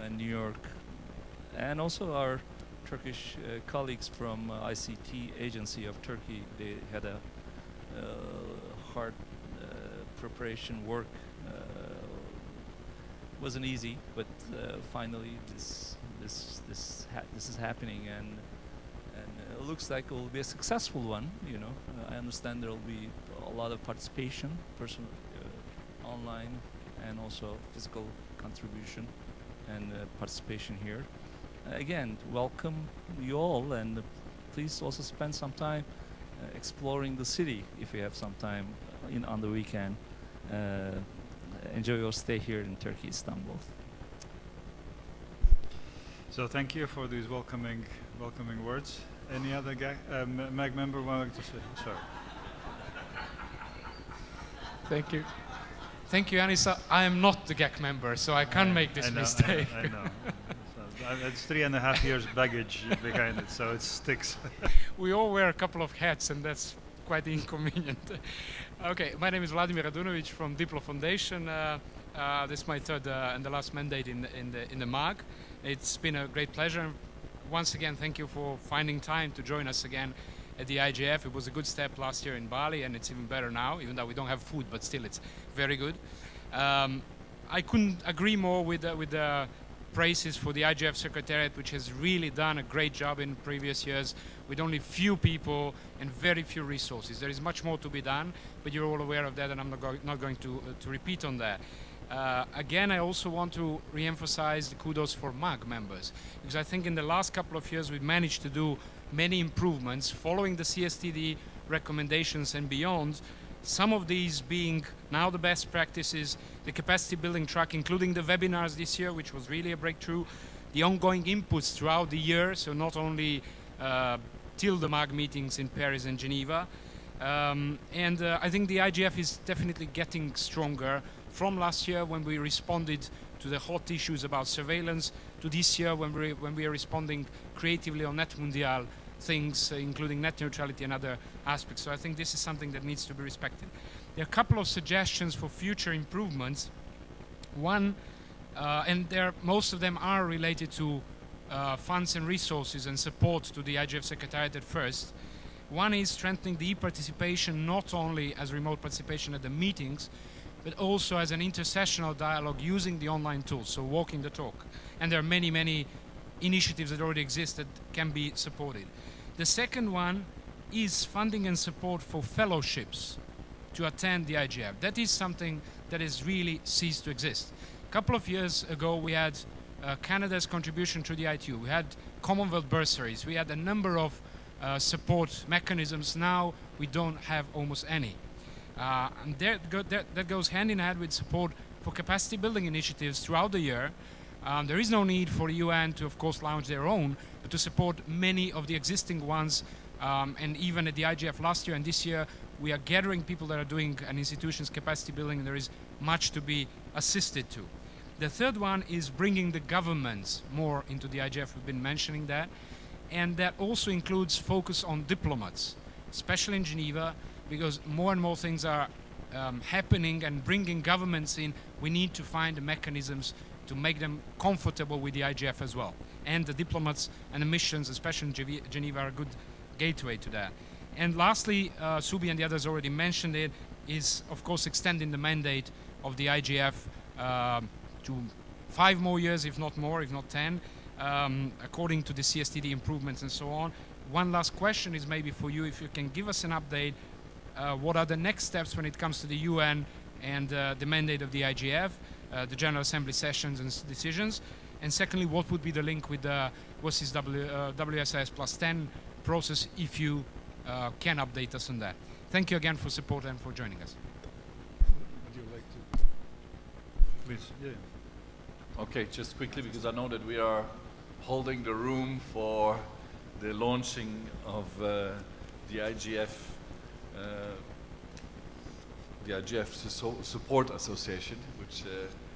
and New York, and also our Turkish colleagues from ICT Agency of Turkey. They had a hard preparation work. Wasn't easy, but finally this is happening, and it looks like it will be a successful one. You know, I understand there will be a lot of participation, personal, online, and also physical contribution and participation here. Again, welcome you all, and please also spend some time exploring the city if you have some time on the weekend. Enjoy your stay here in Turkey, Istanbul. So thank you for these welcoming words. Any other MAG member wanting to say? Sorry. Thank you. Thank you, Anissa. I am not the GAC member, so I can't make this mistake. I know. So it's 3.5 years baggage behind it, so it sticks. We all wear a couple of hats, and that's quite inconvenient. Okay, my name is Vladimir Radunovic from Diplo Foundation. This is my third and the last mandate in the MAG. It's been a great pleasure. Once again, thank you for finding time to join us again at the IGF. It was a good step last year in Bali, and it's even better now, even though we don't have food, but still it's very good. I couldn't agree more with the praises for the IGF Secretariat, which has really done a great job in previous years with only few people and very few resources. There is much more to be done, but you're all aware of that, and I'm not going to repeat on that. Again, I also want to re-emphasize the kudos for MAG members, because I think in the last couple of years we've managed to do many improvements following the CSTD recommendations and beyond. Some of these being now the best practices, the capacity building track, including the webinars this year, which was really a breakthrough, the ongoing inputs throughout the year, so not only till the MAG meetings in Paris and Geneva. I think the IGF is definitely getting stronger from last year when we responded to the hot issues about surveillance, to this year when we are responding creatively on Net Mundial things, including net neutrality and other aspects. So I think this is something that needs to be respected. There are a couple of suggestions for future improvements. One, and most of them are related to funds and resources and support to the IGF Secretariat at first. One is strengthening the e-participation, not only as remote participation at the meetings, but also as an intersessional dialogue using the online tools, so walking the talk. And there are many, many initiatives that already exist that can be supported. The second one is funding and support for fellowships to attend the IGF. That is something that has really ceased to exist. A couple of years ago, we had Canada's contribution to the ITU. We had Commonwealth bursaries. We had a number of support mechanisms. Now we don't have almost any. And that goes hand in hand with support for capacity building initiatives throughout the year. There is no need for the UN to, of course, launch their own, but to support many of the existing ones. And even at the IGF last year and this year, we are gathering people that are doing an institution's capacity building, and there is much to be assisted to. The third one is bringing the governments more into the IGF. We've been mentioning that. And that also includes focus on diplomats, especially in Geneva, because more and more things are happening and bringing governments in. We need to find the mechanisms to make them comfortable with the IGF as well. And the diplomats and the missions, especially in Geneva, are a good gateway to that. And lastly, Subi and the others already mentioned it, is of course extending the mandate of the IGF to 5 more years, if not more, if not 10, according to the CSTD improvements and so on. One last question is maybe for you, if you can give us an update, what are the next steps when it comes to the UN and the mandate of the IGF, the General Assembly sessions and decisions? And secondly, what would be the link with the WSIS WSIS plus 10 process, if you can update us on that? Thank you again for support and for joining us. Would you like to? Please. Yeah. Okay, just quickly, because I know that we are holding the room for the launching of the IGF Support Association, which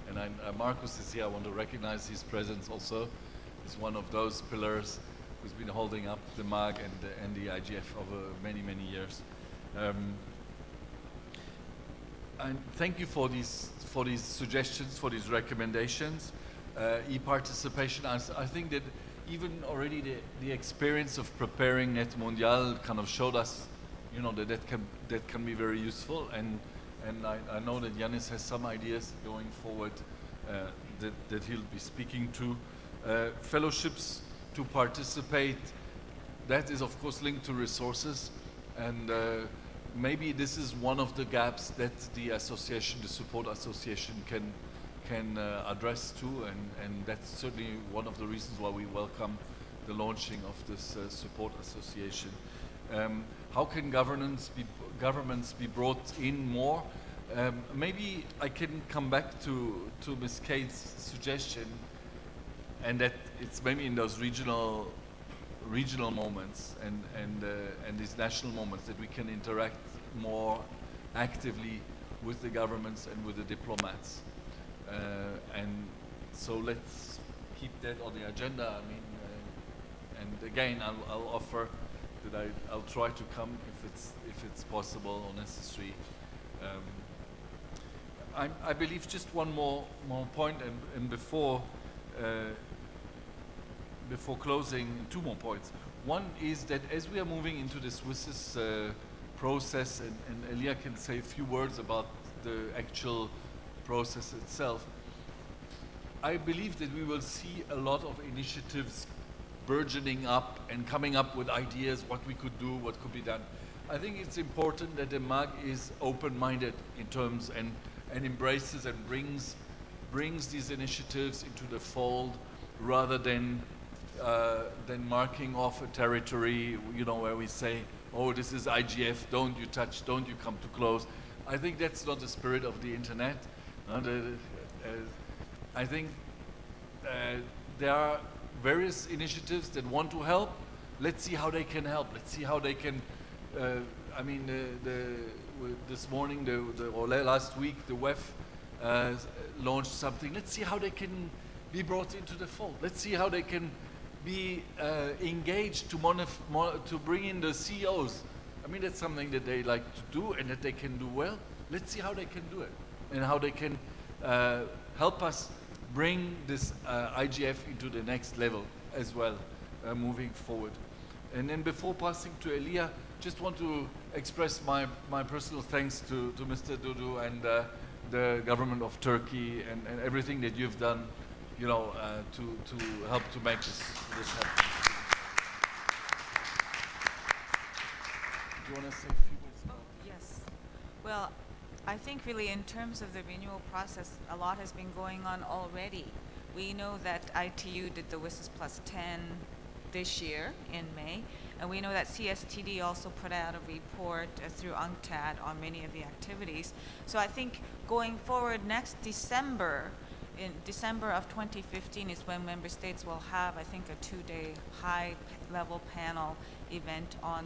and Marcus is here. I want to recognize his presence also. He's one of those pillars who's been holding up the MAG and the IGF over many, many years. And thank you for these suggestions, for these recommendations. e-participation. I think that even already the experience of preparing Net Mondial kind of showed us, you know, that can be very useful. And I know that Yanis has some ideas going forward that he'll be speaking to. Fellowships to participate, that is of course linked to resources, and maybe this is one of the gaps that the association, the support association, can address too, and that's certainly one of the reasons why we welcome the launching of this support association. How can governments be brought in more? Maybe I can come back to Ms. Kate's suggestion, and that it's maybe in those regional moments and these national moments that we can interact more actively with the governments and with the diplomats. And so let's keep that on the agenda. I mean, and again, I'll offer that I'll try to come if it's possible or necessary. I believe just one more point, and before closing, two more points. One is that as we are moving into this WSIS process, and Elia can say a few words about the actual process itself, I believe that we will see a lot of initiatives burgeoning up and coming up with ideas, what we could do, what could be done. I think it's important that the MAG is open-minded in terms and embraces and brings these initiatives into the fold, rather than marking off a territory, you know, where we say, oh, this is IGF, don't you touch, don't you come too close. I think that's not the spirit of the internet. I think there are various initiatives that want to help. Let's see how they can help. Let's see how they can. I mean, this morning or last week, the WEF launched something. Let's see how they can be brought into the fold. Let's see how they can be engaged to bring in the CEOs. I mean, that's something that they like to do and that they can do well. Let's see how they can do it and how they can help us bring this IGF into the next level as well, moving forward. And then before passing to Elia, just want to express my personal thanks to Mr. Dudu and the government of Turkey and everything that you've done, you know, to help to make this happen. Do you want to say a few words? Oh, yes. Well, I think really in terms of the renewal process, a lot has been going on already. We know that ITU did the WSIS Plus 10 this year in May, and we know that CSTD also put out a report through UNCTAD on many of the activities. So I think going forward next December, in December of 2015 is when member states will have, I think, a 2-day high-level panel event on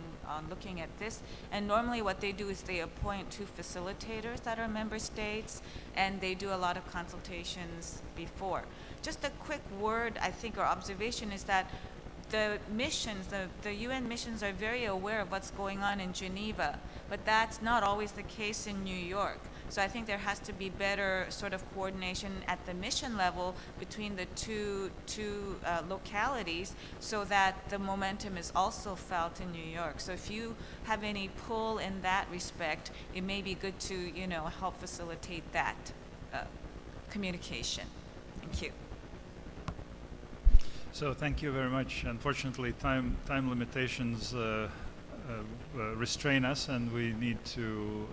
looking at this. And normally what they do is they appoint 2 facilitators that are member states, and they do a lot of consultations before. Just a quick word, I think, or observation is that the missions, the UN missions are very aware of what's going on in Geneva, but that's not always the case in New York. So I think there has to be better sort of coordination at the mission level between the two localities, so that the momentum is also felt in New York. So if you have any pull in that respect, it may be good to, you know, help facilitate that communication. Thank you. So thank you very much. Unfortunately, time limitations restrain us, and we need to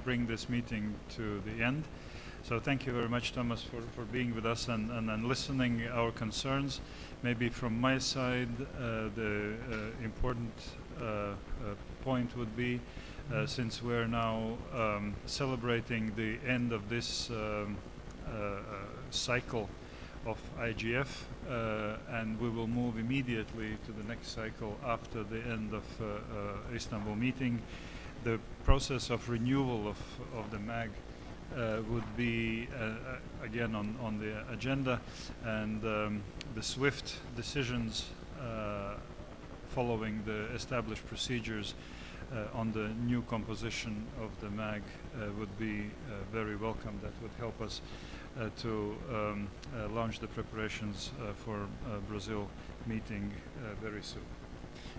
bring this meeting to the end. So thank you very much, Thomas, for being with us and listening our concerns. Maybe from my side, the important point would be, since we're now celebrating the end of this cycle of IGF, and we will move immediately to the next cycle after the end of Istanbul meeting. The process of renewal of the MAG would be again on the agenda, and the swift decisions following the established procedures on the new composition of the MAG would be very welcome. That would help us to launch the preparations for Brazil meeting very soon.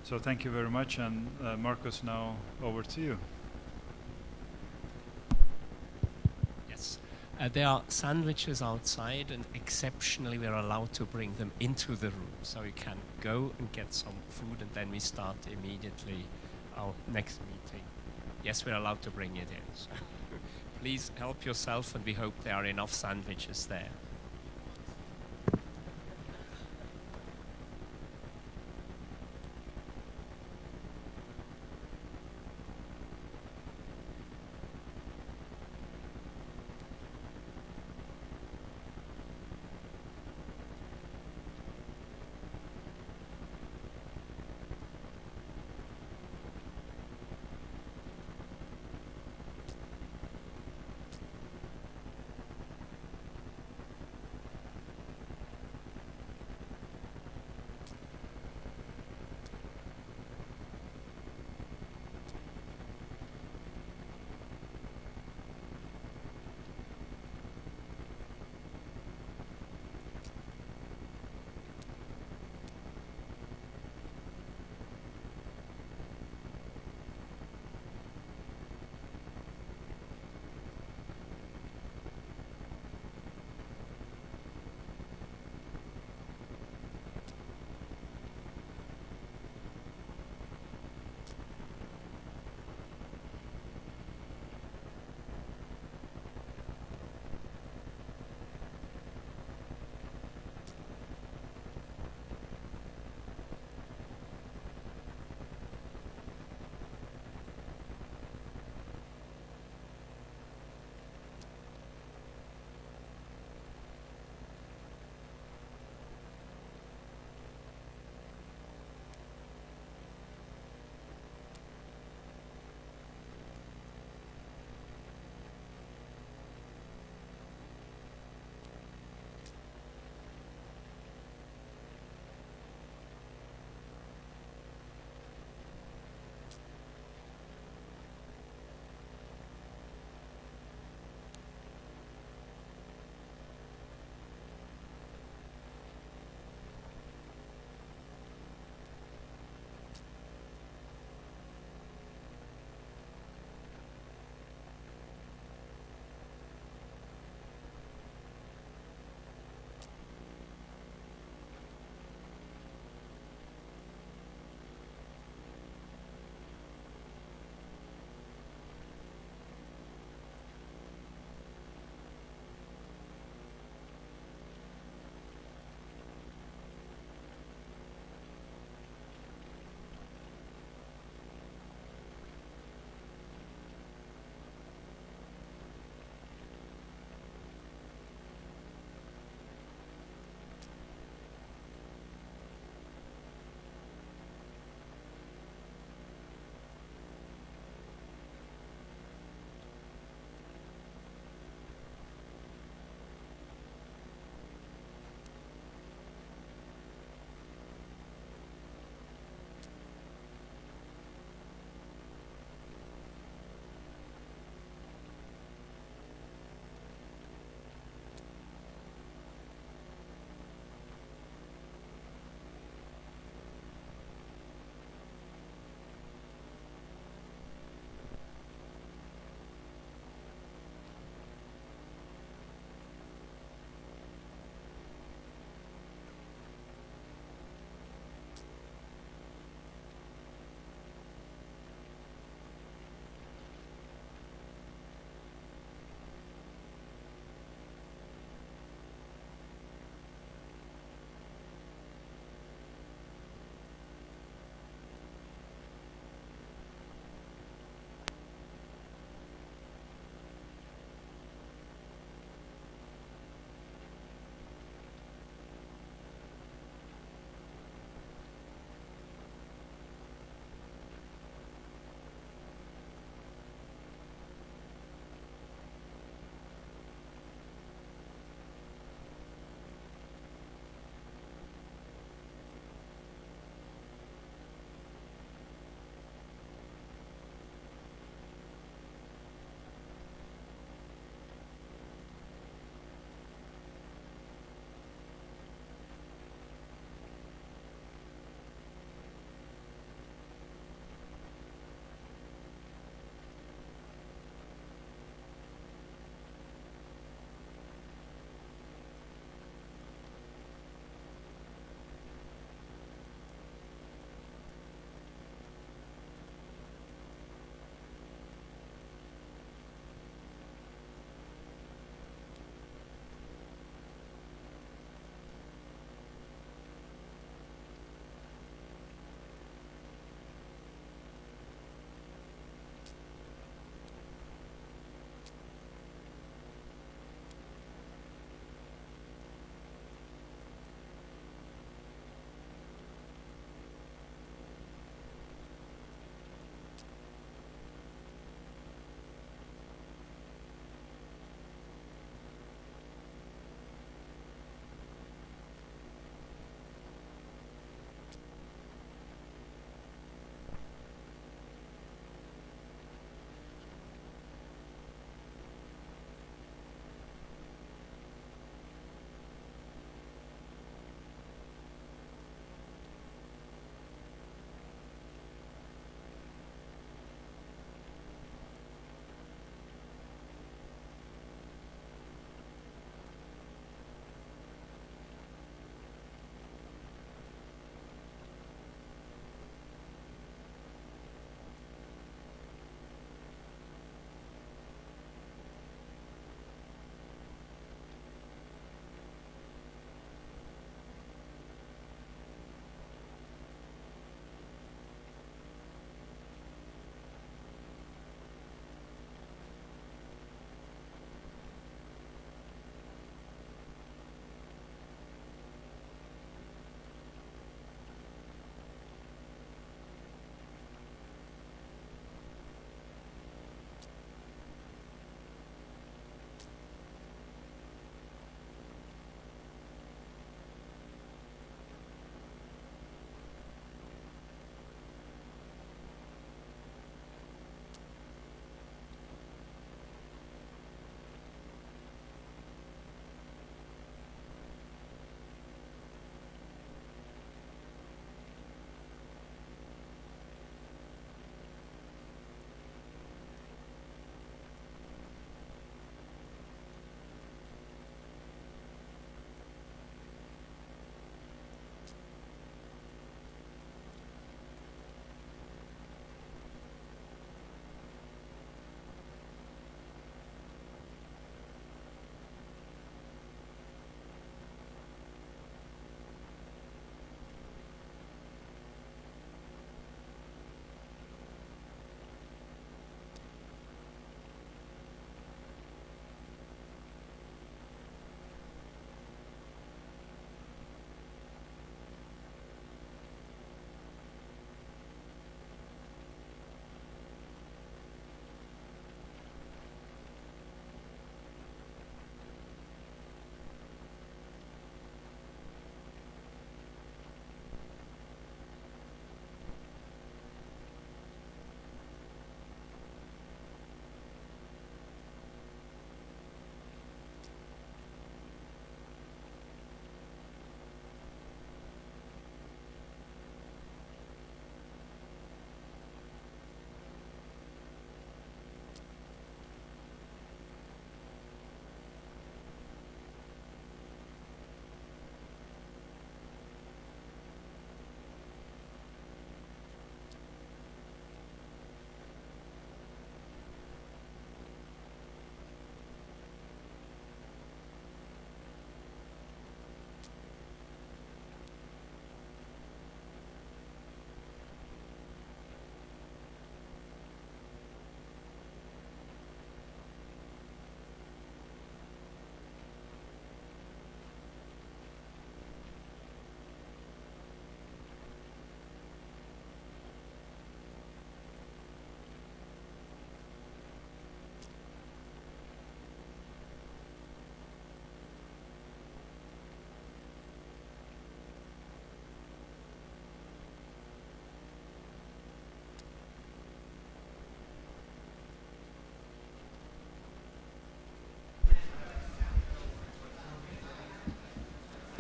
So thank you very much, and Marcus, now over to you. Yes. There are sandwiches outside, and exceptionally we're allowed to bring them into the room. So you can go and get some food, and then we start immediately our next meeting. Yes, we're allowed to bring it in. So please help yourself, and we hope there are enough sandwiches there.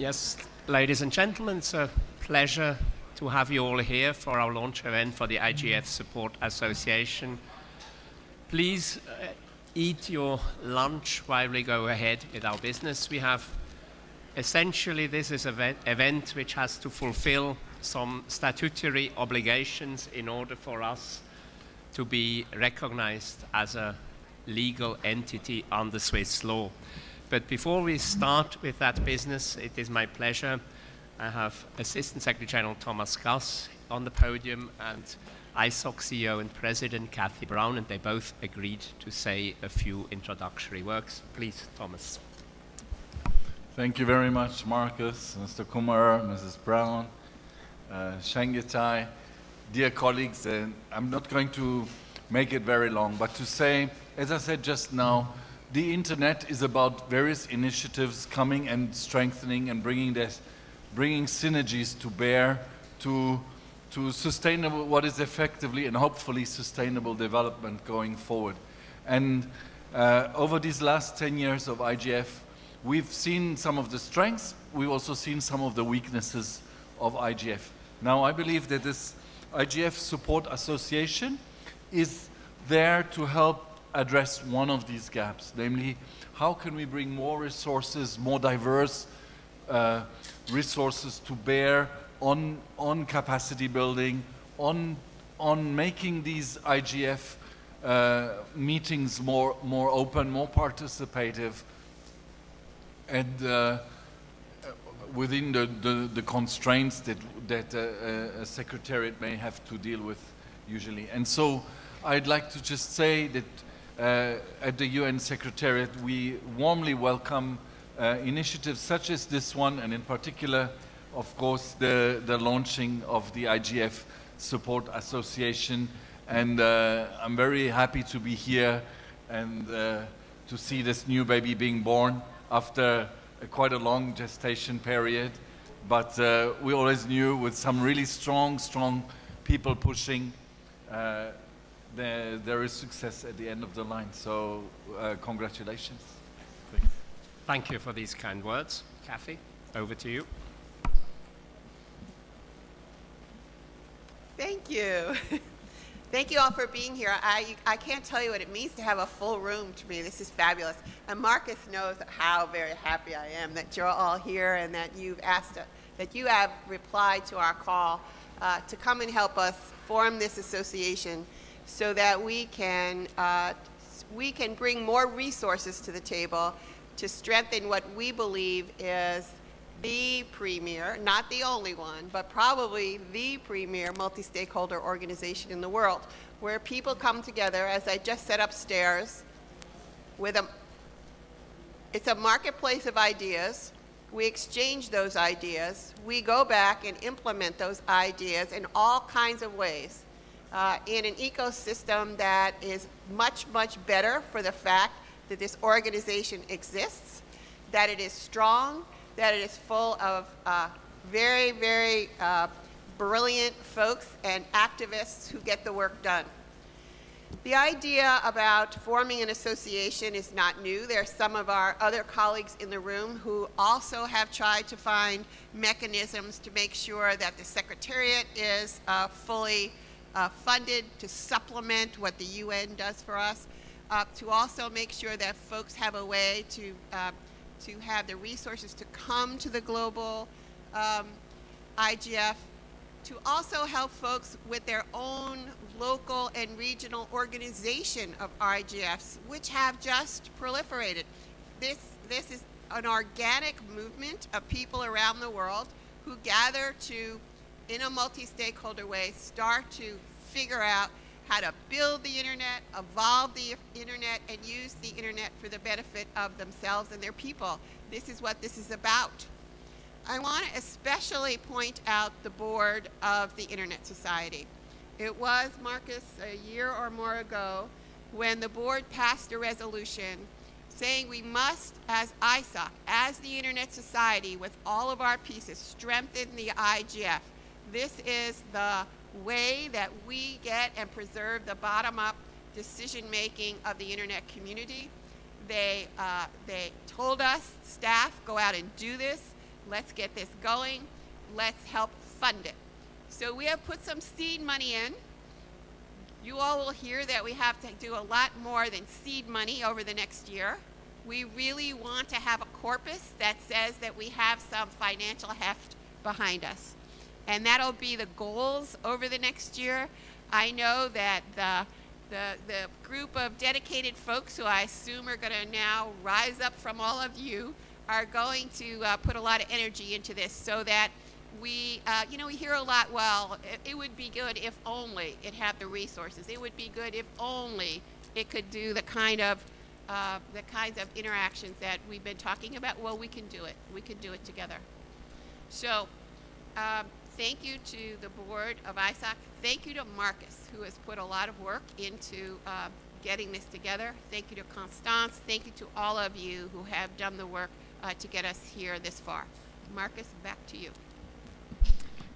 Yes, ladies and gentlemen, it's a pleasure to have you all here for our launch event for the IGF Support Association. Please eat your lunch while we go ahead with our business. We have essentially, this is an event which has to fulfill some statutory obligations in order for us to be recognized as a legal entity under Swiss law. But before we start with that business, it is my pleasure. I have Assistant Secretary General Thomas Gass on the podium and ISOC CEO and President Kathy Brown, and they both agreed to say a few introductory words. Please, Thomas. Thank you very much, Marcus, Mr. Kumar, Mrs. Brown, Shangitai, dear colleagues. I'm not going to make it very long, but to say, as I said just now, the internet is about various initiatives coming and strengthening and bringing synergies to bear to sustainable, what is effectively and hopefully sustainable development going forward. And over these last 10 years of IGF, we've seen some of the strengths, we've also seen some of the weaknesses of IGF. Now, I believe that this IGF Support Association is there to help address one of these gaps, namely, how can we bring more resources, more diverse resources to bear on capacity building, on making these IGF meetings more open, more participative, and within the constraints that a secretariat may have to deal with usually. And so I'd like to just say that at the UN Secretariat, we warmly welcome initiatives such as this one, and in particular, of course, the launching of the IGF Support Association. And I'm very happy to be here and to see this new baby being born after quite a long gestation period. But we always knew with some really strong people pushing, there is success at the end of the line. So congratulations. Thanks. Thank you for these kind words. Kathy, over to you. Thank you. Thank you all for being here. I can't tell you what it means to have a full room to me. This is fabulous. And Marcus knows how very happy I am that you're all here and that you have replied to our call to come and help us form this association so that we can bring more resources to the table to strengthen what we believe is the premier, not the only one, but probably the premier multi-stakeholder organization in the world, where people come together, as I just said upstairs, it's a marketplace of ideas. We exchange those ideas. We go back and implement those ideas in all kinds of ways in an ecosystem that is much better for the fact that this organization exists, that it is strong, that it is full of very brilliant folks and activists who get the work done. The idea about forming an association is not new. There are some of our other colleagues in the room who also have tried to find mechanisms to make sure that the Secretariat is fully funded to supplement what the UN does for us, to also make sure that folks have a way to have the resources to come to the global IGF, to also help folks with their own local and regional organization of IGFs, which have just proliferated. This is an organic movement of people around the world who gather to, in a multi-stakeholder way, start to figure out how to build the internet, evolve the internet, and use the internet for the benefit of themselves and their people. This is what this is about. I want to especially point out the board of the Internet Society. It was, Marcus, a year or more ago when the board passed a resolution saying we must, as ISOC, as the Internet Society, with all of our pieces, strengthen the IGF. This is the way that we get and preserve the bottom-up decision-making of the internet community. They told us, staff, go out and do this. Let's get this going. Let's help fund it. So we have put some seed money in. You all will hear that we have to do a lot more than seed money over the next year. We really want to have a corpus that says that we have some financial heft behind us. And that'll be the goals over the next year. I know that the group of dedicated folks who I assume are going to now rise up from all of you are going to put a lot of energy into this so that we hear a lot, well, it would be good if only it had the resources. It would be good if only it could do the kinds of interactions that we've been talking about. Well, we can do it. We can do it together. So thank you to the board of ISOC. Thank you to Marcus, who has put a lot of work into getting this together. Thank you to Constance. Thank you to all of you who have done the work to get us here this far. Marcus, back to you.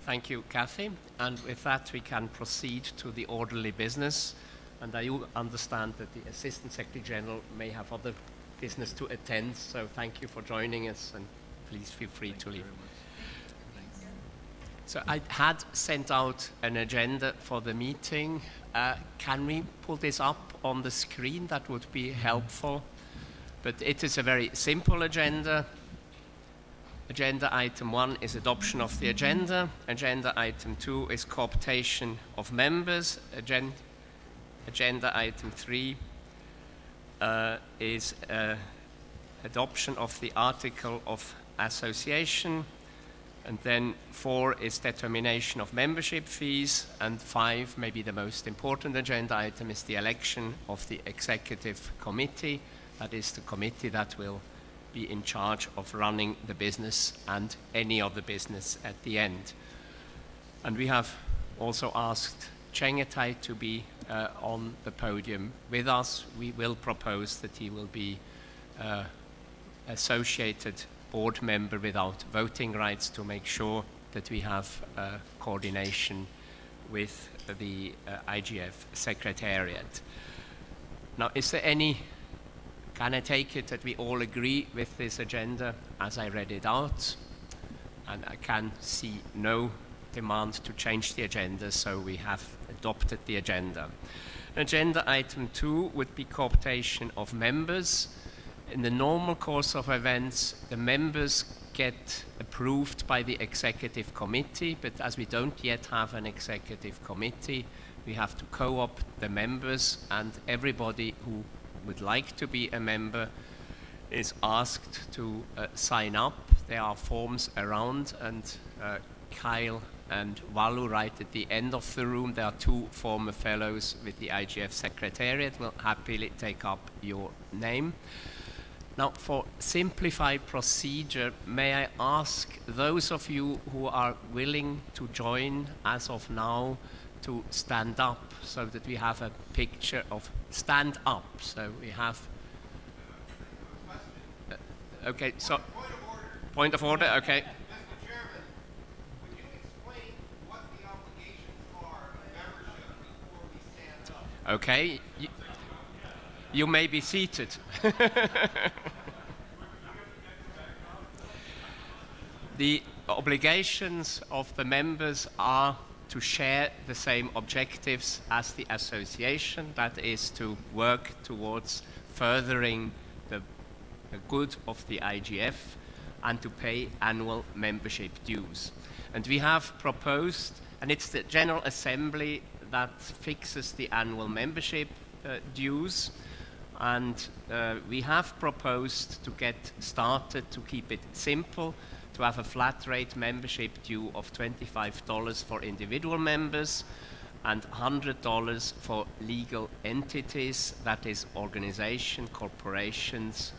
Thank you, Kathy. And with that, we can proceed to the orderly business. And I understand that the Assistant Secretary General may have other business to attend, so thank you for joining us, and please feel free to leave. So I had sent out an agenda for the meeting. Can we pull this up on the screen? That would be helpful. But it is a very simple agenda. Agenda item 1 is adoption of the agenda. Agenda item 2 is cooptation of members. Agenda item 3 is adoption of the article of association. And then 4 is determination of membership fees. And 5, maybe the most important agenda item, is the election of the executive committee. That is the committee that will be in charge of running the business and any other business at the end. And we have also asked Chengetai to be on the podium with us. We will propose that he will be associated board member without voting rights to make sure that we have coordination with the IGF Secretariat. Now, is there any, can I take it that we all agree with this agenda as I read it out? And I can see no demand to change the agenda, so we have adopted the agenda. Agenda item 2 would be cooptation of members. In the normal course of events, the members get approved by the executive committee, but as we don't yet have an executive committee, we have to co-opt the members, and everybody who would like to be a member is asked to sign up. There are forms around, and Kyle and Walu right at the end of the room. There are 2 former fellows with the IGF Secretariat. Will happily take up your name. Now, for simplified procedure, may I ask those of you who are willing to join as of now to stand up so that we have a picture of stand up. So we have. Okay, so. Point of order, okay. Mr. Chairman, would you explain what the obligations are of membership before we stand up? Okay. You may be seated. The obligations of the members are to share the same objectives as the association, that is to work towards furthering the good of the IGF and to pay annual membership dues. And we have proposed, and it's the General Assembly that fixes the annual membership dues, and we have proposed to get started to keep it simple, to have a flat rate membership due of $25 for individual members and $100 for legal entities, that is organization, corporations,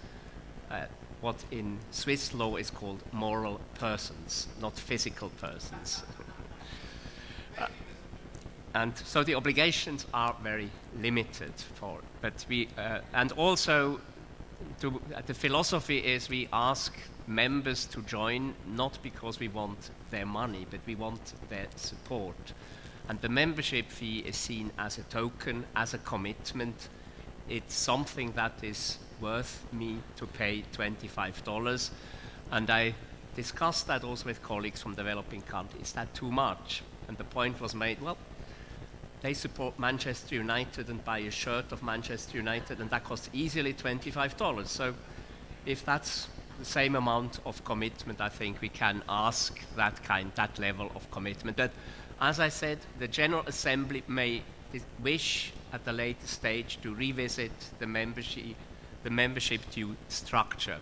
what in Swiss law is called moral persons, not physical persons. And so the obligations are very limited for, but we, and also the philosophy is we ask members to join not because we want their money, but we want their support. And the membership fee is seen as a token, as a commitment. It's something that is worth me to pay $25. And I discussed that also with colleagues from developing countries. Is that too much? And the point was made, well, they support Manchester United and buy a shirt of Manchester United, and that costs easily $25. So if that's the same amount of commitment, I think we can ask that level of commitment. But as I said, the General Assembly may wish at a later stage to revisit the membership due structure.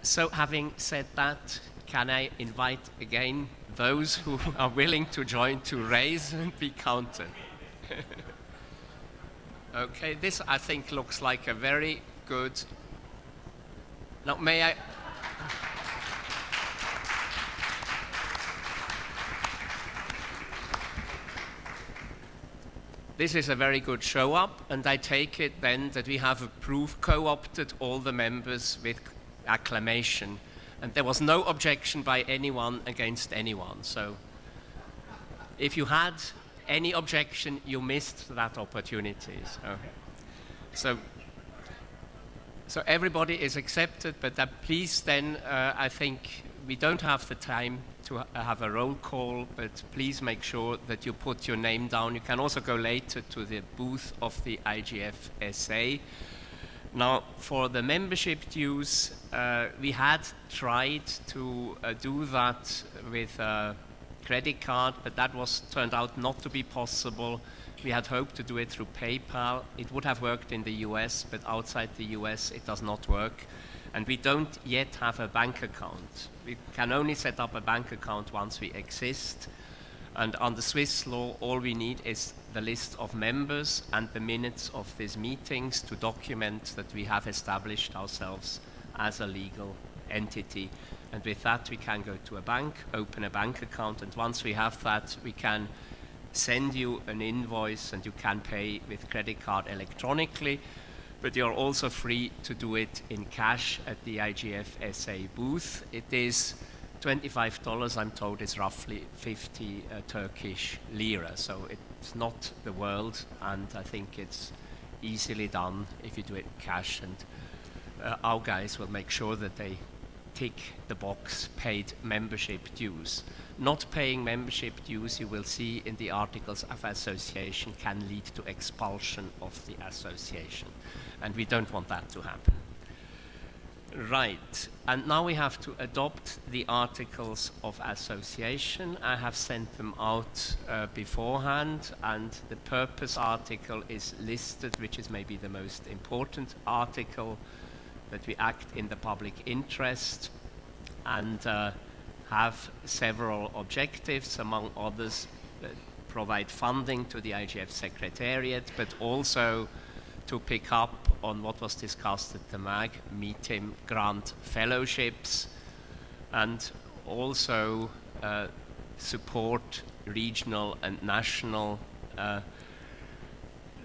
So having said that, can I invite again those who are willing to join to raise and be counted? Okay, this I think looks like a very good. Now, may I? This is a very good show up, and I take it then that we have co-opted all the members with acclamation, and there was no objection by anyone against anyone. So if you had any objection, you missed that opportunity. So everybody is accepted, but please then, I think we don't have the time to have a roll call, but please make sure that you put your name down. You can also go later to the booth of the IGF SA. Now, for the membership dues, we had tried to do that with a credit card, but that turned out not to be possible. We had hoped to do it through PayPal. It would have worked in the US, but outside the US it does not work. And we don't yet have a bank account. We can only set up a bank account once we exist. And under Swiss law, all we need is the list of members and the minutes of these meetings to document that we have established ourselves as a legal entity. And with that, we can go to a bank, open a bank account, and once we have that, we can send you an invoice and you can pay with credit card electronically. But you're also free to do it in cash at the IGF SA booth. It is $25, I'm told, is roughly 50 Turkish lira. So it's not the world, and I think it's easily done if you do it in cash. And our guys will make sure that they tick the box paid membership dues. Not paying membership dues, you will see in the Articles of Association, can lead to expulsion of the association. And we don't want that to happen. Right, and now we have to adopt the Articles of Association. I have sent them out beforehand, and the purpose article is listed, which is maybe the most important article, that we act in the public interest and have several objectives, among others, provide funding to the IGF Secretariat, but also to pick up on what was discussed at the MAG meeting, grant fellowships, and also support regional and national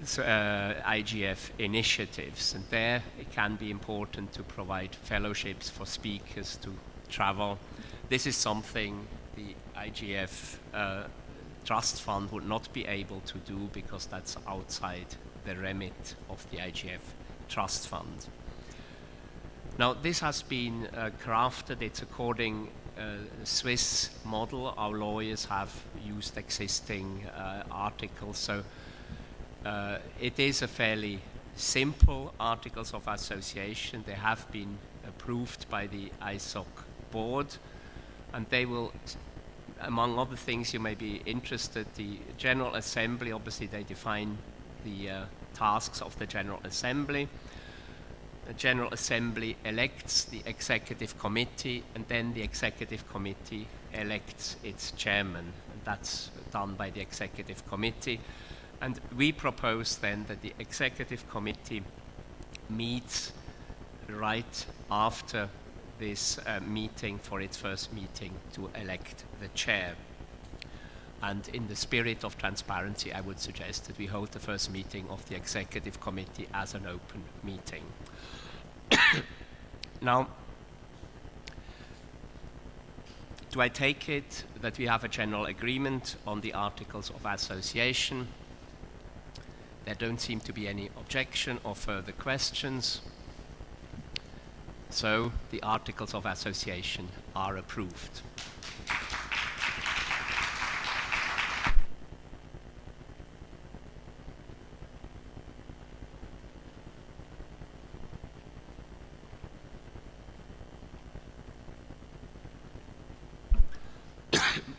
IGF initiatives. And there it can be important to provide fellowships for speakers to travel. This is something the IGF Trust Fund would not be able to do because that's outside the remit of the IGF Trust Fund. Now, this has been crafted. It's according Swiss model. Our lawyers have used existing articles, so it is a fairly simple Articles of Association. They have been approved by the ISOC board, and they will, among other things you may be interested, the General Assembly, obviously they define the tasks of the General Assembly. The General Assembly elects the Executive Committee, and then the Executive Committee elects its chairman, and that's done by the Executive Committee. And we propose then that the Executive Committee meets right after this meeting for its first meeting to elect the chair. And in the spirit of transparency, I would suggest that we hold the first meeting of the Executive Committee as an open meeting. Now, do I take it that we have a general agreement on the Articles of Association? There don't seem to be any objection or further questions. So the Articles of Association are approved.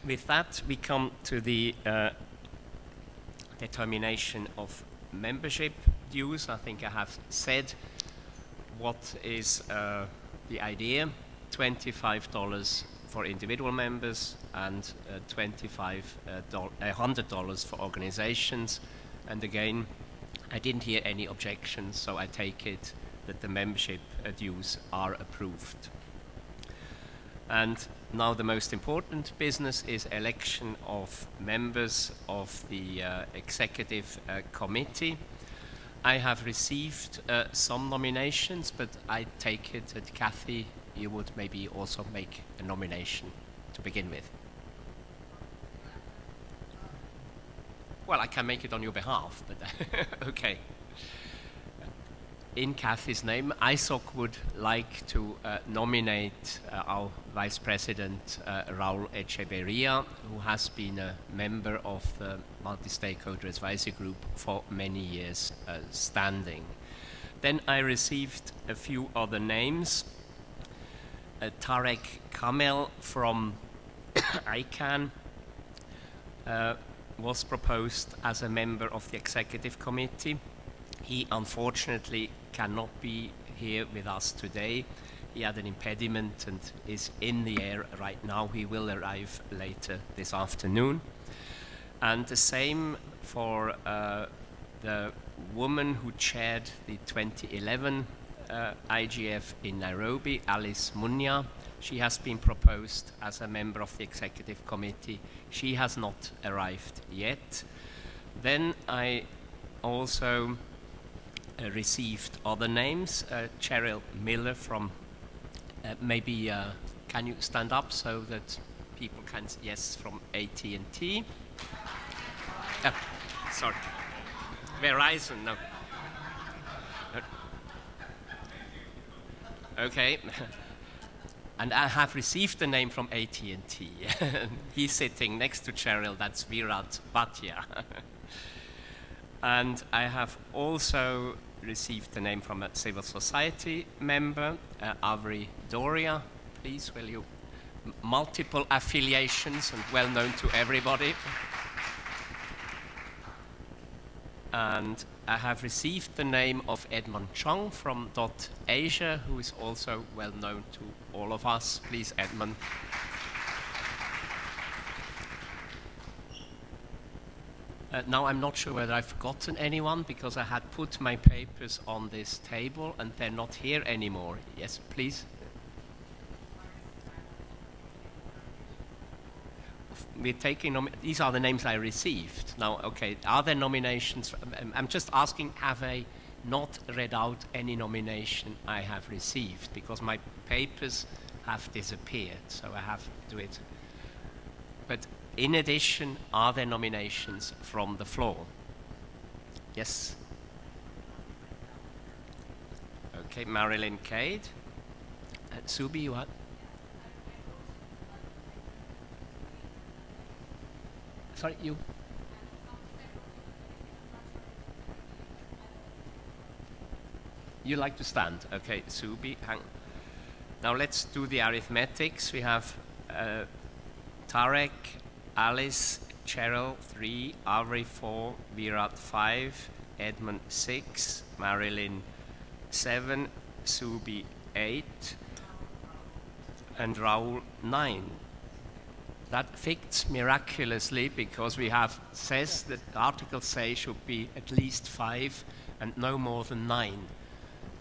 With that, we come to the determination of membership dues. I think I have said what is the idea: $25 for individual members and $100 for organizations. And again, I didn't hear any objections, so I take it that the membership dues are approved. And now the most important business is election of members of the executive committee. I have received some nominations, but I take it that Kathy, you would maybe also make a nomination to begin with. Well, I can make it on your behalf, but okay. In Kathy's name, ISOC would like to nominate our Vice President, Raul Echeverria, who has been a member of the Multi-Stakeholder Advisory Group for many years standing. Then I received a few other names. Tarek Kamel from ICANN was proposed as a member of the Executive Committee. He unfortunately cannot be here with us today. He had an impediment and is in the air right now. He will arrive later this afternoon. And the same for the woman who chaired the 2011 IGF in Nairobi, Alice Munya. She has been proposed as a member of the Executive Committee. She has not arrived yet. Then I also received other names. Cheryl Miller from, maybe can you stand up so that people can, yes, from AT&T. Sorry. Verizon, no. Okay. And I have received the name from AT&T. He's sitting next to Cheryl, that's Virat Bhatia. And I have also received the name from a civil society member, Avri Doria. Please, will you? Multiple affiliations and well known to everybody. And I have received the name of Edmund Chung from .Asia, who is also well known to all of us. Please, Edmund. Now I'm not sure whether I've forgotten anyone because I had put my papers on this table and they're not here anymore. Yes, please. We're taking these are the names I received. Now, okay, are there nominations? I'm just asking, have I not read out any nomination I have received? Because my papers have disappeared, so I have to do it. But in addition, are there nominations from the floor? Yes? Okay, Marilyn Cade. Subi, you had? Sorry, you? You like to stand? Okay, Subi, hang. Now let's do the arithmetics. We have Tarek, Alice, Cheryl 3, Avri 4, Virat 5, Edmund 6, Marilyn 7, Subi 8, and Raul 9. That fits miraculously because we have says that the articles say should be at least 5 and no more than 9.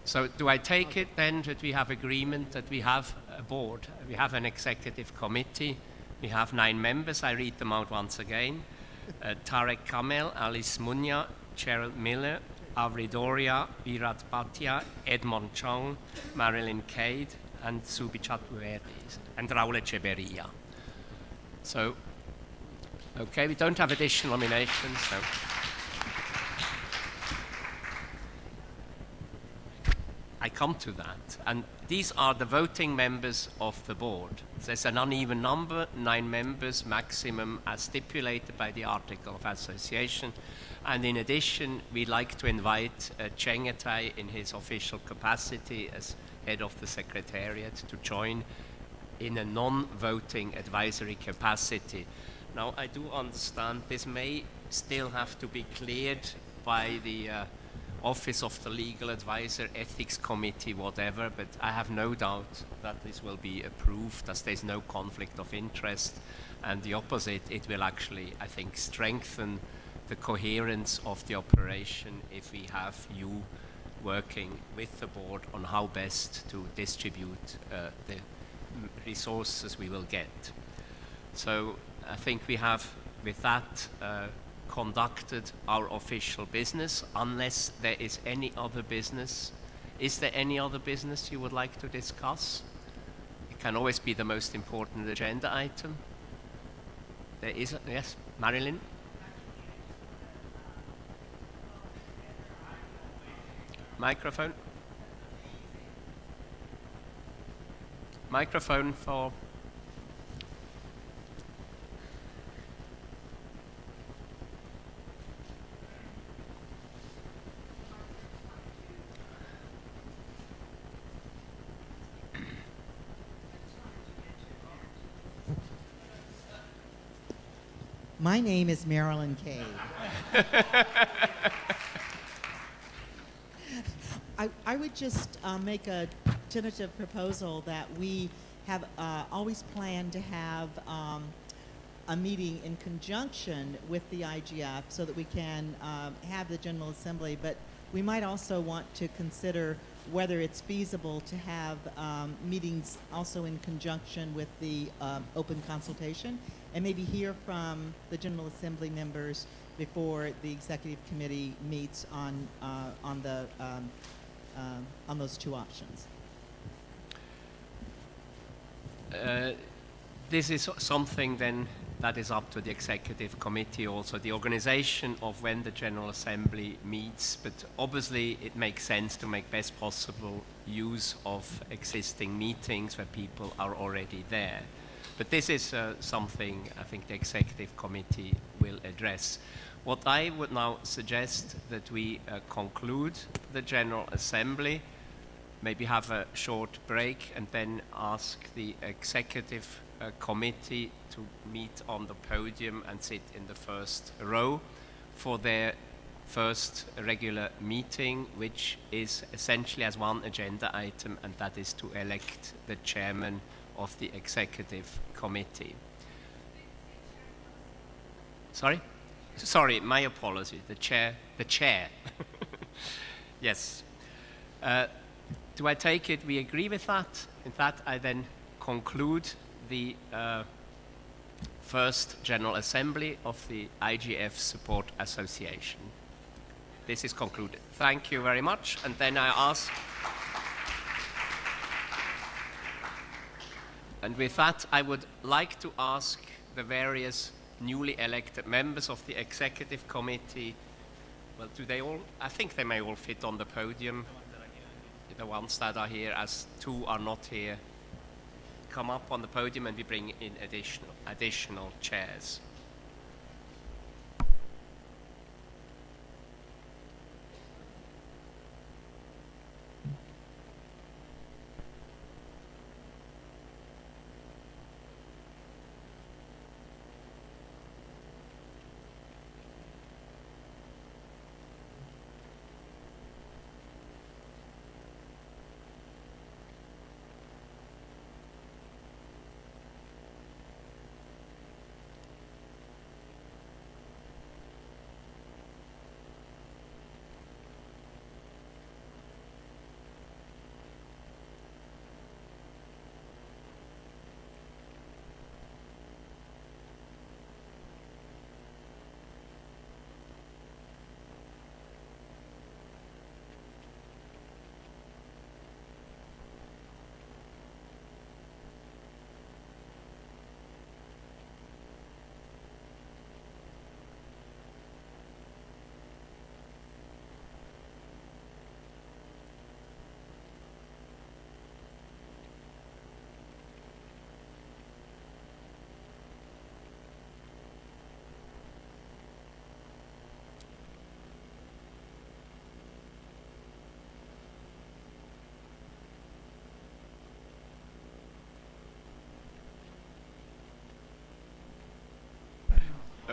So do I take it then that we have agreement that we have a board, we have an executive committee, we have 9 members. I read them out once again. Tarek Kamel, Alice Munya, Cheryl Miller, Avri Doria, Virat Bhatia, Edmond Chong, Marilyn Cade, and Subi Chatwari, and Raul Echeverria. So, okay, we don't have additional nominations. So. I come to that, and these are the voting members of the board. There's an uneven number, 9 members maximum as stipulated by the Article of Association. And in addition, we'd like to invite Chengetai in his official capacity as head of the Secretariat to join in a non-voting advisory capacity. Now, I do understand this may still have to be cleared by the Office of the Legal Advisor, Ethics Committee, whatever, but I have no doubt that this will be approved as there's no conflict of interest, and the opposite, it will actually, I think, strengthen the coherence of the operation if we have you working with the board on how best to distribute the resources we will get. So I think we have, with that, conducted our official business, unless there is any other business. Is there any other business you would like to discuss? It can always be the most important agenda item. There is, yes, Marilyn? Microphone. Microphone for... My name is Marilyn Cade. I would just make a tentative proposal that we have always planned to have a meeting in conjunction with the IGF so that we can have the General Assembly, but we might also want to consider whether it's feasible to have meetings also in conjunction with the open consultation, and maybe hear from the General Assembly members before the Executive Committee meets on those two options. This is something then that is up to the Executive Committee also, the organization of when the General Assembly meets, but obviously it makes sense to make best possible use of existing meetings where people are already there. But this is something I think the Executive Committee will address. What I would now suggest that we conclude the General Assembly, maybe have a short break, and then ask the Executive Committee to meet on the podium and sit in the first row for their first regular meeting, which is essentially as one agenda item, and that is to elect the chairman of the Executive Committee. Sorry, my apology. The chair. Yes. Do I take it we agree with that? In that, I then conclude the first General Assembly of the IGF Support Association. This is concluded. Thank you very much. And then I ask... And with that, I would like to ask the various newly elected members of the Executive Committee, well, do they all, I think they may all fit on the podium, the ones that are here, as 2 are not here, come up on the podium and we bring in additional chairs.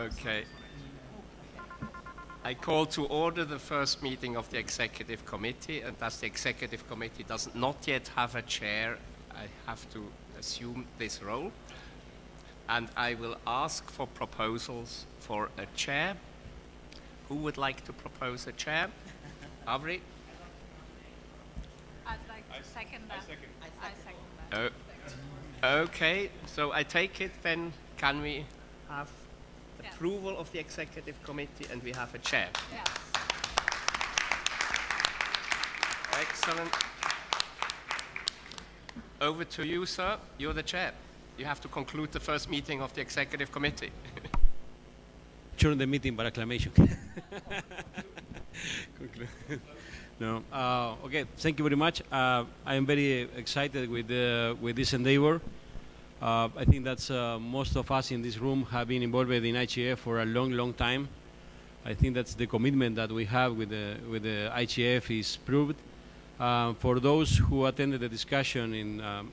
Okay. I call to order the first meeting of the Executive Committee, and as the Executive Committee does not yet have a chair, I have to assume this role. And I will ask for proposals for a chair. Who would like to propose a chair? Avri? I'd like to second that. I second that. Okay, so I take it then, can we have approval of the Executive Committee and we have a chair? Yes. Excellent. Over to you, sir. You're the chair. You have to conclude the first meeting of the Executive Committee. During the meeting by acclamation. No. Okay. Thank you very much. I am very excited with this endeavor. I think that most of us in this room have been involved in IGF for a long time. I think that's the commitment that we have with the IGF is proved. For those who attended the discussion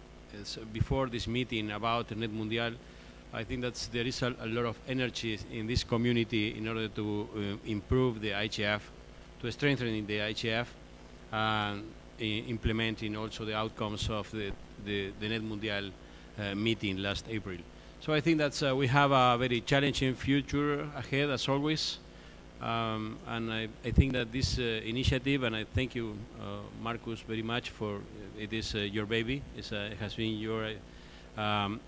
before this meeting about Net Mundial, I think that there is a lot of energy in this community in order to improve the IGF, to strengthen the IGF, and implementing also the outcomes of the Net Mundial meeting last April. So I think that we have a very challenging future ahead, as always. And I think that this initiative, and I thank you, Marcus, very much for it is your baby. It has been your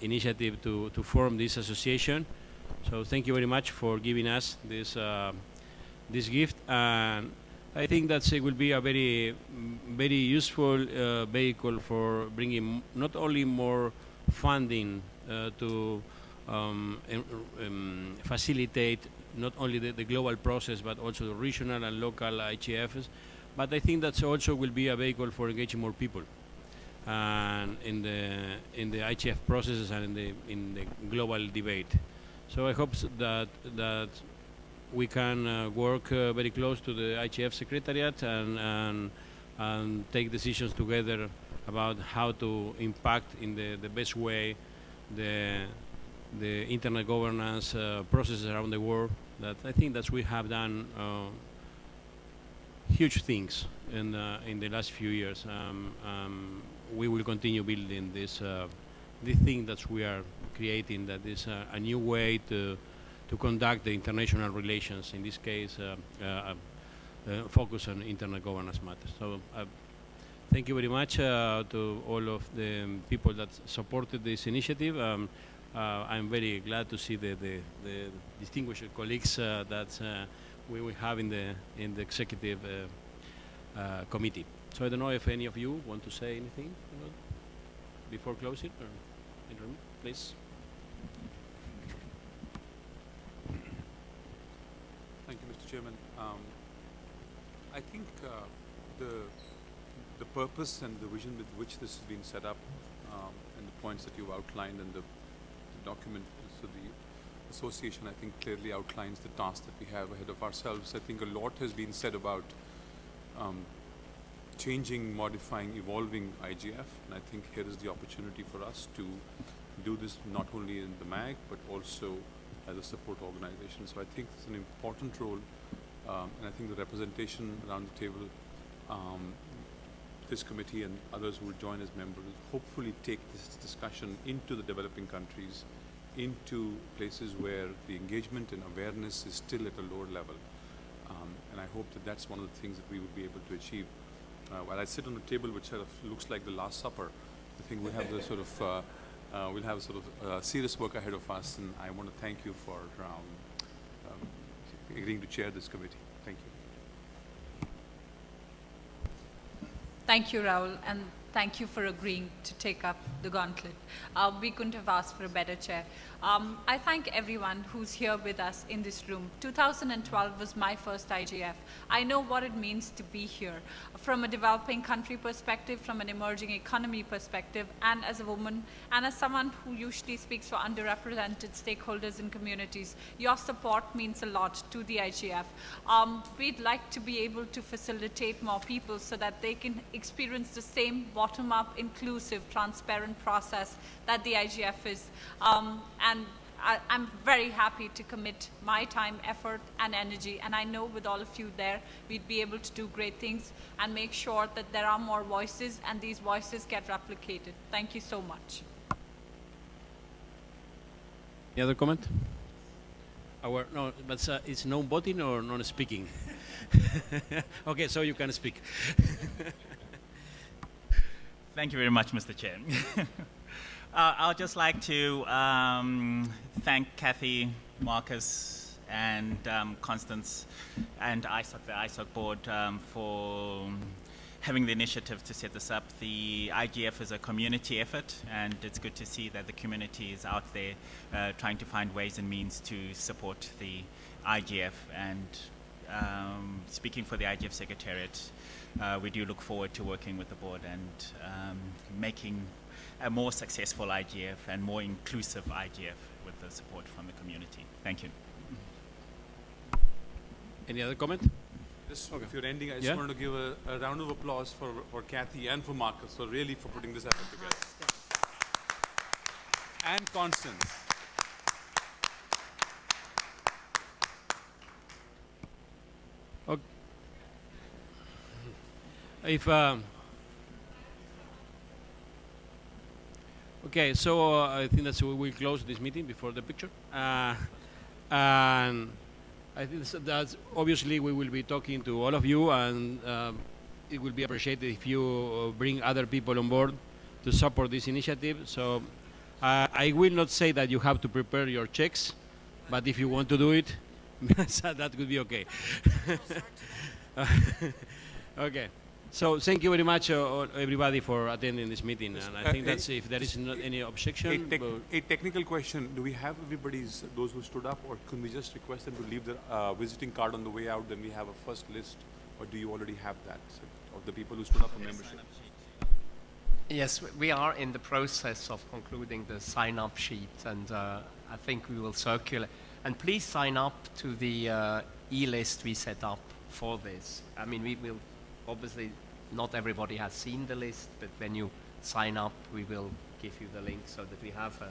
initiative to form this association. So thank you very much for giving us this gift. And I think that it will be a very useful vehicle for bringing not only more funding to facilitate not only the global process but also the regional and local IGFs, but I think that also will be a vehicle for engaging more people and in the IGF processes and in the global debate. So I hope that we can work very close to the IGF Secretariat and take decisions together about how to impact in the best way the internet governance processes around the world. That I think that we have done huge things in the last few years. We will continue building this thing that we are creating, that is a new way to conduct the international relations, in this case focus on internet governance matters. So thank you very much to all of the people that supported this initiative. I'm very glad to see the distinguished colleagues that we will have in the executive committee. So I don't know if any of you want to say anything before closing, or please. Thank you, Mr. Chairman. I think the purpose and the vision with which this has been set up, and the points that you've outlined in the document, so the association, I think, clearly outlines the task that we have ahead of ourselves. I think a lot has been said about changing, modifying, evolving IGF, and I think here is the opportunity for us to do this not only in the MAG but also as a support organization. So I think it's an important role, and I think the representation around the table, this committee and others who will join as members, hopefully take this discussion into the developing countries, into places where the engagement and awareness is still at a lower level. And I hope that that's one of the things that we would be able to achieve. While I sit on a table which sort of looks like the Last Supper, I think we have the sort of we'll have sort of serious work ahead of us, and I want to thank you for agreeing to chair this committee. Thank you. Thank you, Raul, and thank you for agreeing to take up the gauntlet. We couldn't have asked for a better chair. I thank everyone who's here with us in this room. 2012 was my first IGF. I know what it means to be here from a developing country perspective, from an emerging economy perspective, and as a woman, and as someone who usually speaks for underrepresented stakeholders and communities. Your support means a lot to the IGF. We'd like to be able to facilitate more people so that they can experience the same bottom-up, inclusive, transparent process that the IGF is. And I'm very happy to commit my time, effort, and energy, and I know with all of you there, we'd be able to do great things and make sure that there are more voices and these voices get replicated. Thank you so much. Any other comment? No, but it's no voting or non-speaking? Okay, so you can speak. Thank you very much, Mr. Chair. I'll just like to thank Kathy, Marcus, and Constance, and ISOC, the ISOC board, for having the initiative to set this up. The IGF is a community effort, and it's good to see that the community is out there trying to find ways and means to support the IGF. And speaking for the IGF Secretariat, we do look forward to working with the board and making a more successful IGF and more inclusive IGF with the support from the community. Thank you. Any other comment? Just if you're ending, I just Yeah? wanted to give a round of applause for Kathy and for Marcus for really for putting this effort together. And Constance. Okay. If okay, so I think that's we will close this meeting before the picture. And I think that's obviously we will be talking to all of you, and it will be appreciated if you bring other people on board to support this initiative. So I will not say that you have to prepare your checks, but if you want to do it, that would be okay. Okay. So thank you very much, everybody, for attending this meeting. And I think that's if there is not any objection. A technical question: do we have everybody's those who stood up, or can we just request them to leave their visiting card on the way out? Then we have a first list, or do you already have that of the people who stood up for membership? Yes, we are in the process of concluding the sign-up sheet, and I think we will circulate. And please sign up to the e-list we set up for this. I mean, we will obviously. Not everybody has seen the list, but when you sign up, we will give you the link so that we have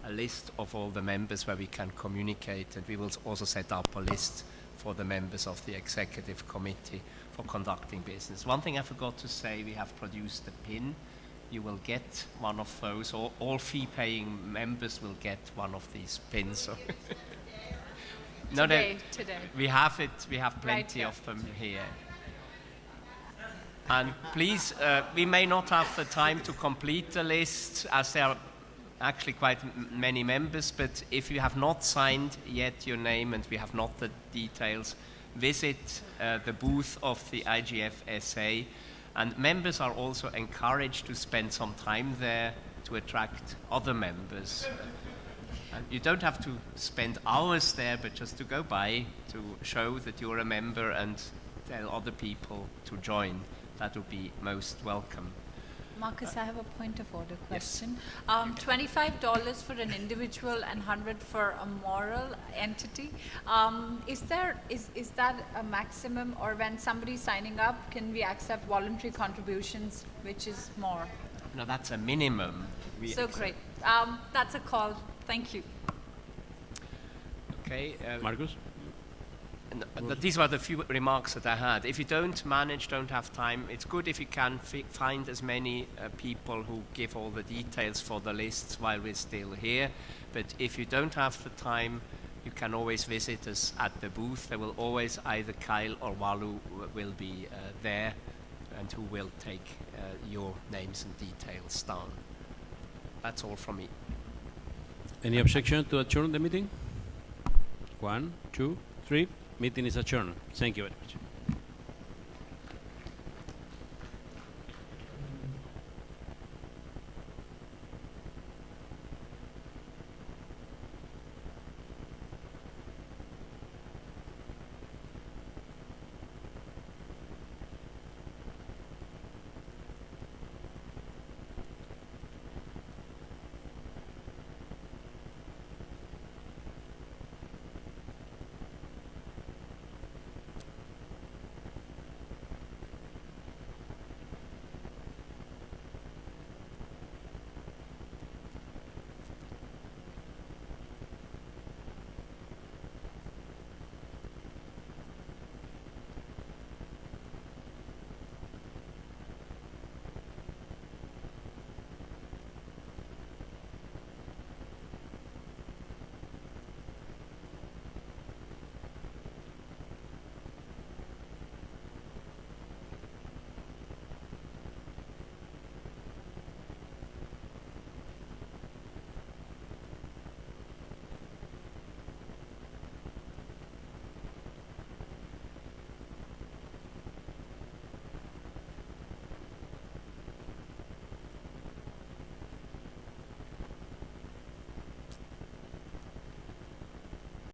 a list of all the members where we can communicate, and we will also set up a list for the members of the executive committee for conducting business. One thing I forgot to say, we have produced a pin. You will get one of those, or all fee-paying members will get one of these pins. So no, Today. we have it. We have plenty Right of them here. And please, we may not have the time to complete the list, as there are actually quite many members, but if you have not signed yet your name and we have not the details, visit the booth of the IGF SA, and members are also encouraged to spend some time there to attract other members. And you don't have to spend hours there, but just to go by to show that you're a member and tell other people to join. That would be most welcome. Marcus, I have a point of order Yes. question. $25 for an individual and 100 for a moral entity. Is that a maximum, or when somebody's signing up, can we accept voluntary contributions, which is more? No, that's a minimum. So great. That's a call. Thank you. Okay. Marcus? These were the few remarks that I had. If you don't manage, don't have time, it's good if you can find as many people who give all the details for the lists while we're still here. But if you don't have the time, you can always visit us at the booth. There will always either Kyle or Walu will be there, and who will take your names and details down. That's all from me. Any objection to adjourn the meeting? 1, 2, 3. Meeting is adjourned. Thank you very much.